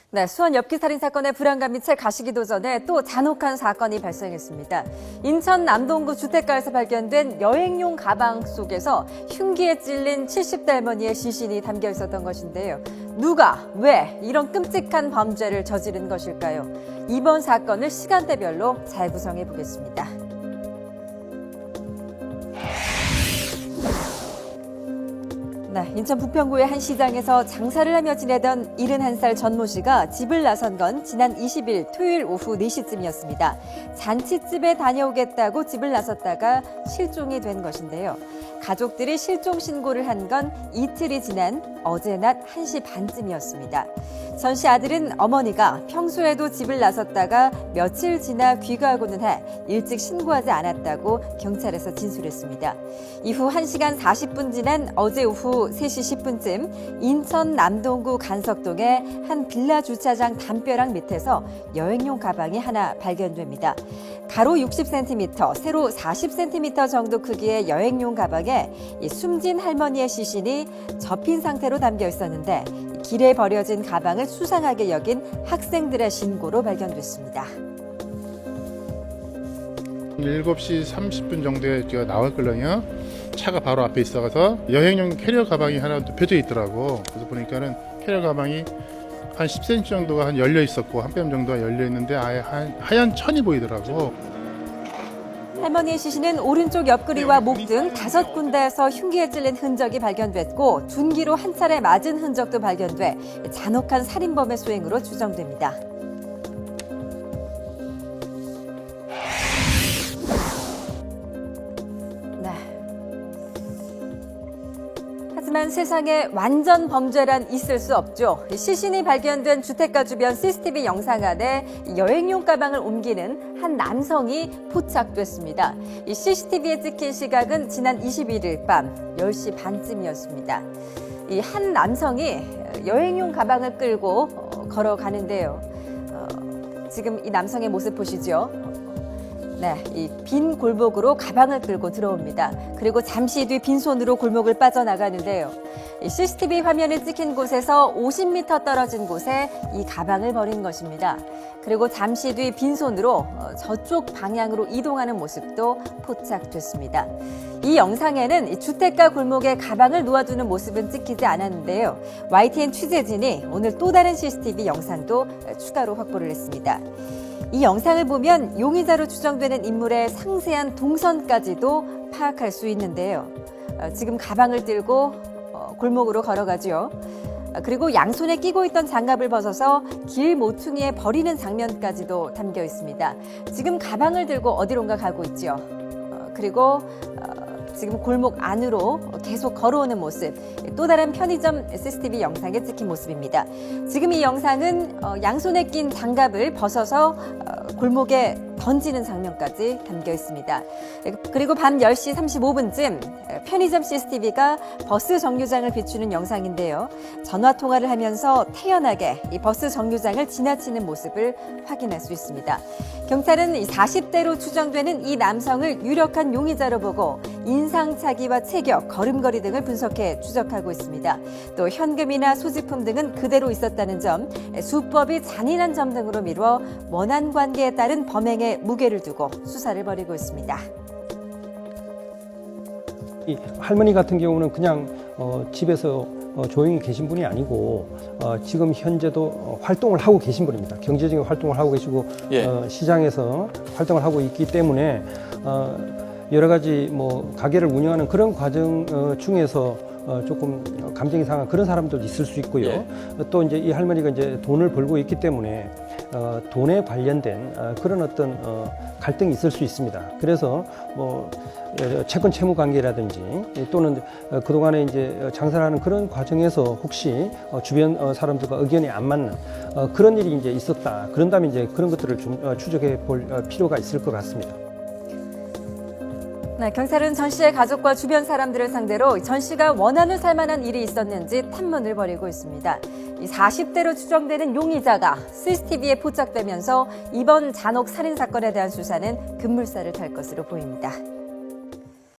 네, 수원 엽기 살인 사건의 불안감이 채 가시기도 전에 또 잔혹한 사건이 발생했습니다. 인천 남동구 주택가에서 발견된 여행용 가방 속에서 흉기에 찔린 70대 할머니의 시신이 담겨 있었던 것인데요. 누가, 왜 이런 끔찍한 범죄를 저지른 것일까요? 이번 사건을 시간대별로 잘 구성해 보겠습니다. 네, 인천 부평구의 한 시장에서 장사를 하며 지내던 71살 전모 씨가 집을 나선 건 지난 20일 토요일 오후 4시쯤이었습니다. 잔치집에 다녀오겠다고 집을 나섰다가 실종이 된 것인데요. 가족들이 실종 신고를 한 건 이틀이 지난 어제 낮 1시 반쯤이었습니다. 전 씨 아들은 어머니가 평소에도 집을 나섰다가 며칠 지나 귀가하고는 해 일찍 신고하지 않았다고 경찰에서 진술했습니다. 이후 1시간 40분 지난 어제 오후 3시 10분쯤 인천 남동구 간석동의 한 빌라 주차장 담벼락 밑에서 여행용 가방이 하나 발견됩니다. 가로 60cm, 세로 40cm 정도 크기의 여행용 가방에 숨진 할머니의 시신이 접힌 상태로 담겨 있었는데 길에 버려진 가방을 수상하게 여긴 학생들의 신고로 발견됐습니다. 7시 30분 정도에 제가 나왔거든요. 차가 바로 앞에 있어서 여행용 캐리어 가방이 하나 펴져 있더라고. 그래서 보니까는 캐리어 가방이 한 10cm 정도가 한 열려 있었고 한 뼘 정도가 열려 있는데 아예 하얀 천이 보이더라고. 할머니의 시신은 오른쪽 옆구리와 목 등 5군데에서 흉기에 찔린 흔적이 발견됐고 둔기로 한 차례 맞은 흔적도 발견돼 잔혹한 살인범의 소행으로 추정됩니다. 하지만 세상에 완전 범죄란 있을 수 없죠. 시신이 발견된 주택가 주변 CCTV 영상 안에 여행용 가방을 옮기는 한 남성이 포착됐습니다. 이 CCTV에 찍힌 시각은 지난 21일 밤 10시 반쯤이었습니다. 이 한 남성이 여행용 가방을 끌고 걸어가는데요. 지금 이 남성의 모습 보시죠. 네, 이 빈 골목으로 가방을 끌고 들어옵니다. 그리고 잠시 뒤 빈손으로 골목을 빠져나가는데요. 이 CCTV 화면에 찍힌 곳에서 50m 떨어진 곳에 이 가방을 버린 것입니다. 그리고 잠시 뒤 빈손으로 저쪽 방향으로 이동하는 모습도 포착됐습니다. 이 영상에는 이 주택가 골목에 가방을 놓아두는 모습은 찍히지 않았는데요. YTN 취재진이 오늘 또 다른 CCTV 영상도 추가로 확보를 했습니다. 이 영상을 보면 용의자로 추정되는 인물의 상세한 동선까지도 파악할 수 있는데요. 지금 가방을 들고 골목으로 걸어가죠. 그리고 양손에 끼고 있던 장갑을 벗어서 길 모퉁이에 버리는 장면까지도 담겨 있습니다. 지금 가방을 들고 어디론가 가고 있죠. 그리고 지금 골목 안으로 계속 걸어오는 모습, 또 다른 편의점 CCTV 영상에 찍힌 모습입니다. 지금 이 영상은 양손에 낀 장갑을 벗어서 골목에 던지는 장면까지 담겨 있습니다. 그리고 밤 10시 35분쯤 편의점 CCTV가 버스 정류장을 비추는 영상인데요. 전화 통화를 하면서 태연하게 이 버스 정류장을 지나치는 모습을 확인할 수 있습니다. 경찰은 40대로 추정되는 이 남성을 유력한 용의자로 보고 인상착의와 체격, 걸음걸이 등을 분석해 추적하고 있습니다. 또 현금이나 소지품 등은 그대로 있었다는 점, 수법이 잔인한 점 등으로 미루어 원한 관계에 따른 범행에 무게를 두고 수사를 벌이고 있습니다. 이 할머니 같은 경우는 그냥 집에서 조용히 계신 분이 아니고 지금 현재도 활동을 하고 계신 분입니다. 경제적인 활동을 하고 계시고 시장에서 활동을 하고 있기 때문에 여러 가지 가게를 운영하는 그런 과정 중에서 조금 감정이 상한 그런 사람도 있을 수 있고요. 또 이제 이 할머니가 이제 돈을 벌고 있기 때문에 돈에 관련된 그런 어떤 갈등이 있을 수 있습니다. 그래서 채권 채무 관계라든지 또는 그동안에 이제 장사를 하는 그런 과정에서 혹시 주변 사람들과 의견이 안 맞는 그런 일이 이제 있었다. 그런다면 이제 그런 것들을 좀 추적해 볼 필요가 있을 것 같습니다. 네, 경찰은 전 씨의 가족과 주변 사람들을 상대로 전 씨가 원한을 살 만한 일이 있었는지 탐문을 벌이고 있습니다. 이 40대로 추정되는 용의자가 CCTV에 포착되면서 이번 잔혹 살인 사건에 대한 수사는 급물살을 탈 것으로 보입니다.